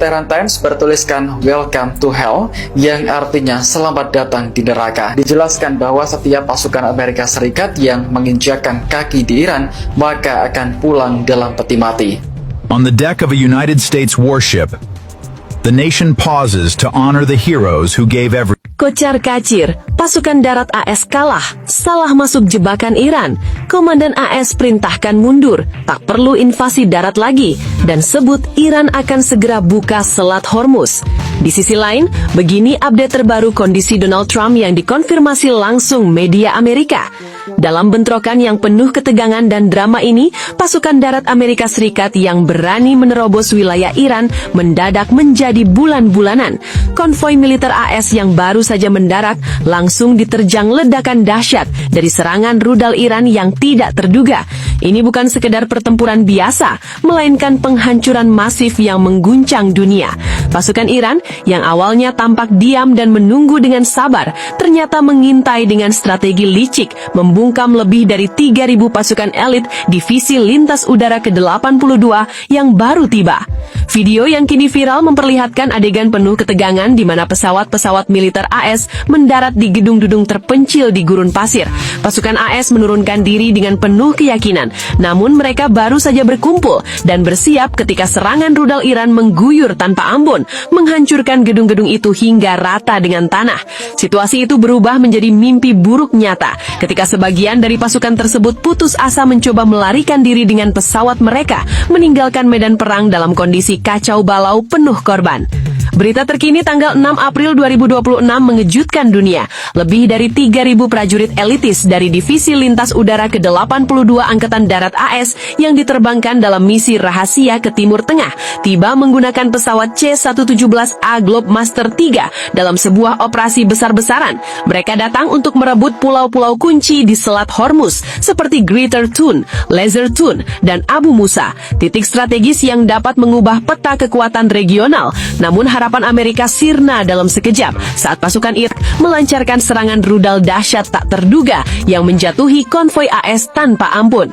Tehran Times bertuliskan Welcome to Hell, yang artinya selamat datang di neraka. Dijelaskan bahwa setiap pasukan Amerika Serikat yang menginjakkan kaki di Iran maka akan pulang dalam peti mati. On the deck of a United States warship, the nation pauses to honor the heroes who gave everything. Kocar kacir, pasukan darat AS kalah, salah masuk jebakan Iran. Komandan AS perintahkan mundur, tak perlu invasi darat lagi, dan sebut Iran akan segera buka Selat Hormuz. Di sisi lain, begini update terbaru kondisi Donald Trump yang dikonfirmasi langsung media Amerika. Dalam bentrokan yang penuh ketegangan dan drama ini, pasukan darat Amerika Serikat yang berani menerobos wilayah Iran mendadak menjadi bulan-bulanan. Konvoi militer AS yang baru saja mendarat langsung diterjang ledakan dahsyat dari serangan rudal Iran yang tidak terduga. Ini bukan sekedar pertempuran biasa, melainkan penghancuran masif yang mengguncang dunia. Pasukan Iran yang awalnya tampak diam dan menunggu dengan sabar, ternyata mengintai dengan strategi licik, membungkam lebih dari 3.000 pasukan elit Divisi Lintas Udara ke-82 yang baru tiba. Video yang kini viral memperlihatkan adegan penuh ketegangan di mana pesawat-pesawat militer AS mendarat di gedung-gedung terpencil di gurun pasir. Pasukan AS menurunkan diri dengan penuh keyakinan, namun mereka baru saja berkumpul dan bersiap ketika serangan rudal Iran mengguyur tanpa ampun, menghancurkan gedung-gedung itu hingga rata dengan tanah. Situasi itu berubah menjadi mimpi buruk nyata ketika sebagian dari pasukan tersebut putus asa mencoba melarikan diri dengan pesawat mereka, meninggalkan medan perang dalam kondisi kacau balau penuh korban. Berita terkini tanggal 6 April 2026 mengejutkan dunia. Lebih dari 3.000 prajurit elitis dari Divisi Lintas Udara ke-82 Angkatan Darat AS yang diterbangkan dalam misi rahasia ke Timur Tengah tiba menggunakan pesawat C-117A Globemaster III dalam sebuah operasi besar-besaran. Mereka datang untuk merebut pulau-pulau kunci di Selat Hormuz seperti Greater Tun, Lesser Tun, dan Abu Musa, titik strategis yang dapat mengubah peta kekuatan regional. Namun harapan Amerika sirna dalam sekejap saat pasukan Irak melancarkan serangan rudal dahsyat tak terduga yang menjatuhi konvoi AS tanpa ampun.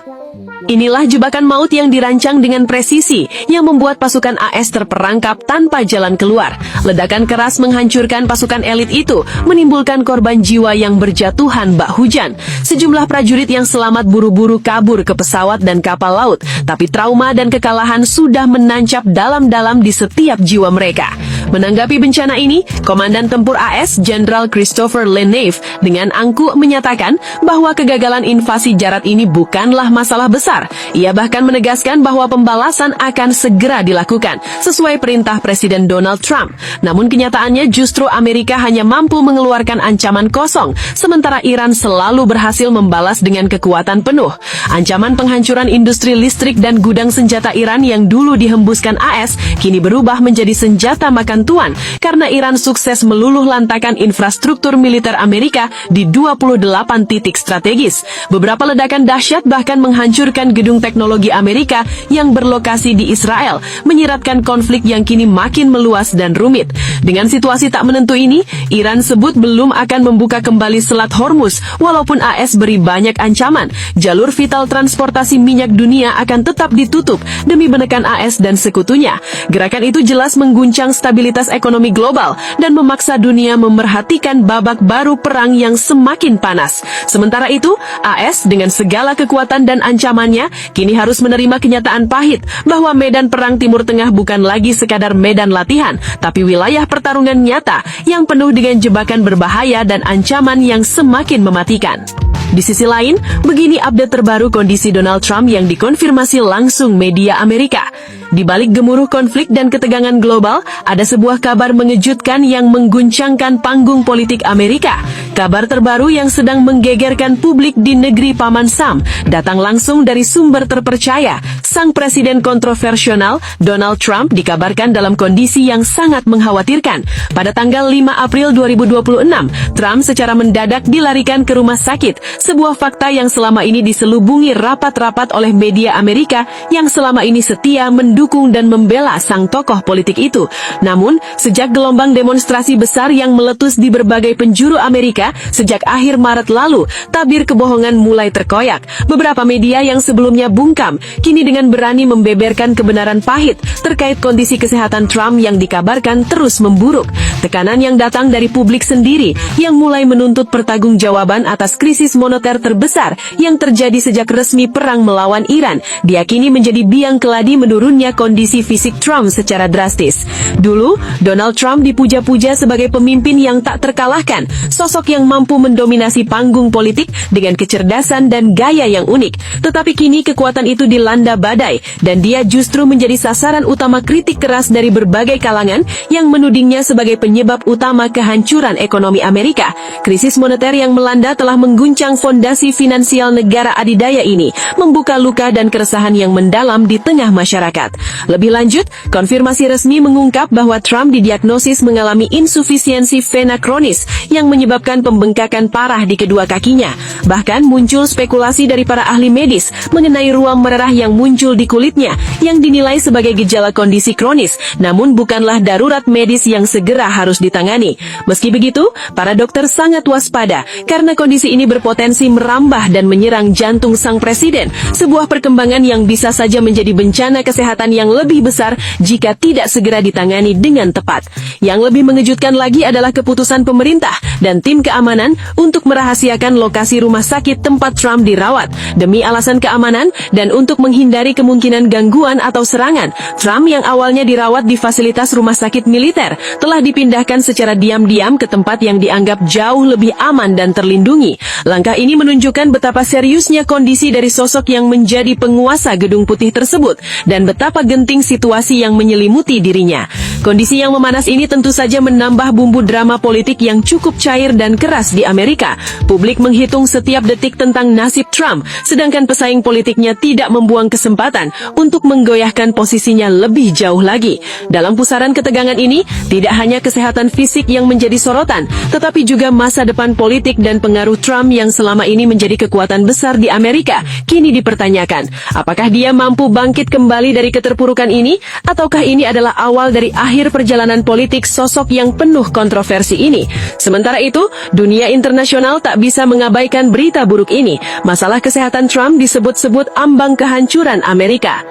Inilah jebakan maut yang dirancang dengan presisi yang membuat pasukan AS terperangkap tanpa jalan keluar. Ledakan keras menghancurkan pasukan elit itu, menimbulkan korban jiwa yang berjatuhan bak hujan. Sejumlah prajurit yang selamat buru-buru kabur ke pesawat dan kapal laut, tapi trauma dan kekalahan sudah menancap dalam-dalam di setiap jiwa mereka. Menanggapi bencana ini, Komandan Tempur AS Jenderal Christopher Lenave dengan angkuh menyatakan bahwa kegagalan invasi darat ini bukanlah masalah besar. Ia bahkan menegaskan bahwa pembalasan akan segera dilakukan sesuai perintah Presiden Donald Trump. Namun kenyataannya justru Amerika hanya mampu mengeluarkan ancaman kosong, sementara Iran selalu berhasil membalas dengan kekuatan penuh. Ancaman penghancuran industri listrik dan gudang senjata Iran yang dulu dihembuskan AS kini berubah menjadi senjata makan tuan karena Iran sukses meluluh lantakan infrastruktur militer Amerika di 28 titik strategis. Beberapa ledakan dahsyat bahkan menghancurkan gedung teknologi Amerika yang berlokasi di Israel, menyiratkan konflik yang kini makin meluas dan rumit. Dengan situasi tak menentu ini, Iran sebut belum akan membuka kembali Selat Hormuz, walaupun AS beri banyak ancaman. Jalur vital transportasi minyak dunia akan tetap ditutup demi menekan AS dan sekutunya. Gerakan itu jelas mengguncang stabilitas ekonomi global dan memaksa dunia memerhatikan babak baru perang yang semakin panas. Sementara itu, AS dengan segala kekuatan dan ancamannya kini harus menerima kenyataan pahit bahwa medan perang Timur Tengah bukan lagi sekadar medan latihan, tapi wilayah pertarungan nyata yang penuh dengan jebakan berbahaya dan ancaman yang semakin mematikan. Di sisi lain, begini update terbaru kondisi Donald Trump yang dikonfirmasi langsung media Amerika. Di balik gemuruh konflik dan ketegangan global, ada sebuah kabar mengejutkan yang mengguncangkan panggung politik Amerika. Kabar terbaru yang sedang menggegerkan publik di negeri Paman Sam datang langsung dari sumber terpercaya. Sang presiden kontroversial Donald Trump dikabarkan dalam kondisi yang sangat mengkhawatirkan. Pada tanggal 5 April 2026, Trump secara mendadak dilarikan ke rumah sakit. Sebuah fakta yang selama ini diselubungi rapat-rapat oleh media Amerika yang selama ini setia mendukung mendukung dan membela sang tokoh politik itu. Namun, sejak gelombang demonstrasi besar yang meletus di berbagai penjuru Amerika sejak akhir Maret lalu, tabir kebohongan mulai terkoyak. Beberapa media yang sebelumnya bungkam, kini dengan berani membeberkan kebenaran pahit terkait kondisi kesehatan Trump yang dikabarkan terus memburuk. Tekanan yang datang dari publik sendiri yang mulai menuntut pertanggungjawaban atas krisis moneter terbesar yang terjadi sejak resmi perang melawan Iran diyakini menjadi biang keladi menurunnya kondisi fisik Trump secara drastis. Dulu, Donald Trump dipuja-puja sebagai pemimpin yang tak terkalahkan, sosok yang mampu mendominasi panggung politik dengan kecerdasan dan gaya yang unik. Tetapi kini kekuatan itu dilanda badai dan dia justru menjadi sasaran utama kritik keras dari berbagai kalangan yang menudingnya sebagai penyebab utama kehancuran ekonomi Amerika. Krisis moneter yang melanda telah mengguncang fondasi finansial negara adidaya ini, membuka luka dan keresahan yang mendalam di tengah masyarakat. Lebih lanjut, konfirmasi resmi mengungkap bahwa Trump didiagnosis mengalami insufisiensi vena kronis yang menyebabkan pembengkakan parah di kedua kakinya. Bahkan muncul spekulasi dari para ahli medis mengenai ruam merah yang muncul di kulitnya yang dinilai sebagai gejala kondisi kronis, namun bukanlah darurat medis yang segera harus ditangani. Meski begitu, para dokter sangat waspada karena kondisi ini berpotensi merambah dan menyerang jantung sang presiden, sebuah perkembangan yang bisa saja menjadi bencana kesehatan yang lebih besar jika tidak segera ditangani dengan tepat. Yang lebih mengejutkan lagi adalah keputusan pemerintah dan tim keamanan untuk merahasiakan lokasi rumah sakit tempat Trump dirawat. Demi alasan keamanan dan untuk menghindari kemungkinan gangguan atau serangan, Trump yang awalnya dirawat di fasilitas rumah sakit militer telah dipindahkan secara diam-diam ke tempat yang dianggap jauh lebih aman dan terlindungi. Langkah ini menunjukkan betapa seriusnya kondisi dari sosok yang menjadi penguasa Gedung Putih tersebut dan betapa genting situasi yang menyelimuti dirinya. Kondisi yang memanas ini tentu saja menambah bumbu drama politik yang cukup cair dan keras di Amerika. Publik menghitung setiap detik tentang nasib Trump, sedangkan pesaing politiknya tidak membuang kesempatan untuk menggoyahkan posisinya lebih jauh lagi. Dalam pusaran ketegangan ini, tidak hanya kesehatan fisik yang menjadi sorotan, tetapi juga masa depan politik dan pengaruh Trump yang selama ini menjadi kekuatan besar di Amerika, kini dipertanyakan. Apakah dia mampu bangkit kembali dari keterpurukan ini, ataukah ini adalah awal dari akhir perjalanan politik sosok yang penuh kontroversi ini? Sementara itu, dunia internasional tak bisa mengabaikan berita buruk ini. Masalah kesehatan Trump disebut-sebut ambang kehancuran Amerika.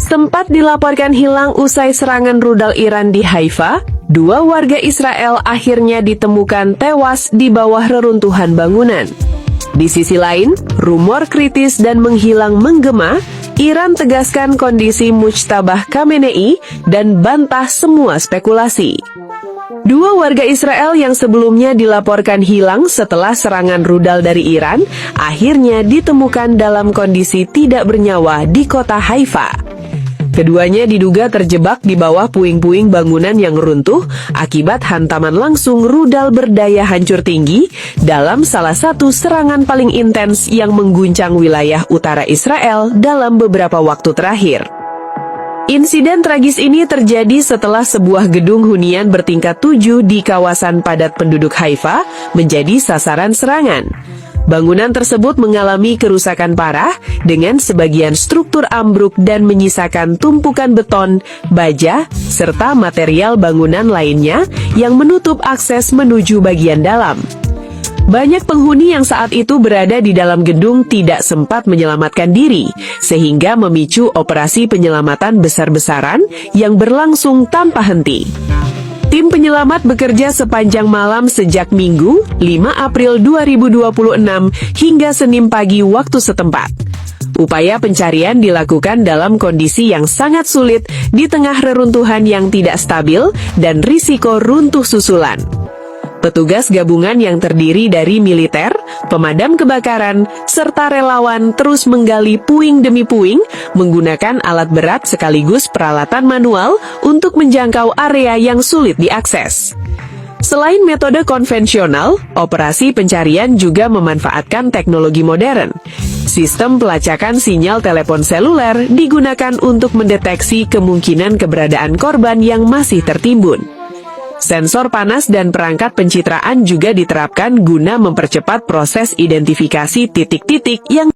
Sempat dilaporkan hilang usai serangan rudal Iran di Haifa, 2 warga Israel akhirnya ditemukan tewas di bawah reruntuhan bangunan. Di sisi lain, rumor kritis dan menghilang menggema. Iran tegaskan kondisi Mujtabah Khamenei dan bantah semua spekulasi. 2 warga Israel yang sebelumnya dilaporkan hilang setelah serangan rudal dari Iran, akhirnya ditemukan dalam kondisi tidak bernyawa di kota Haifa. Keduanya diduga terjebak di bawah puing-puing bangunan yang runtuh akibat hantaman langsung rudal berdaya hancur tinggi dalam salah satu serangan paling intens yang mengguncang wilayah utara Israel dalam beberapa waktu terakhir. Insiden tragis ini terjadi setelah sebuah gedung hunian bertingkat 7 di kawasan padat penduduk Haifa menjadi sasaran serangan. Bangunan tersebut mengalami kerusakan parah dengan sebagian struktur ambruk dan menyisakan tumpukan beton, baja, serta material bangunan lainnya yang menutup akses menuju bagian dalam. Banyak penghuni yang saat itu berada di dalam gedung tidak sempat menyelamatkan diri, sehingga memicu operasi penyelamatan besar-besaran yang berlangsung tanpa henti. Tim penyelamat bekerja sepanjang malam sejak Minggu, 5 April 2026 hingga Senin pagi waktu setempat. Upaya pencarian dilakukan dalam kondisi yang sangat sulit di tengah reruntuhan yang tidak stabil dan risiko runtuh susulan. Petugas gabungan yang terdiri dari militer, pemadam kebakaran, serta relawan terus menggali puing demi puing menggunakan alat berat sekaligus peralatan manual untuk menjangkau area yang sulit diakses. Selain metode konvensional, operasi pencarian juga memanfaatkan teknologi modern. Sistem pelacakan sinyal telepon seluler digunakan untuk mendeteksi kemungkinan keberadaan korban yang masih tertimbun. Sensor panas dan perangkat pencitraan juga diterapkan guna mempercepat proses identifikasi titik-titik yang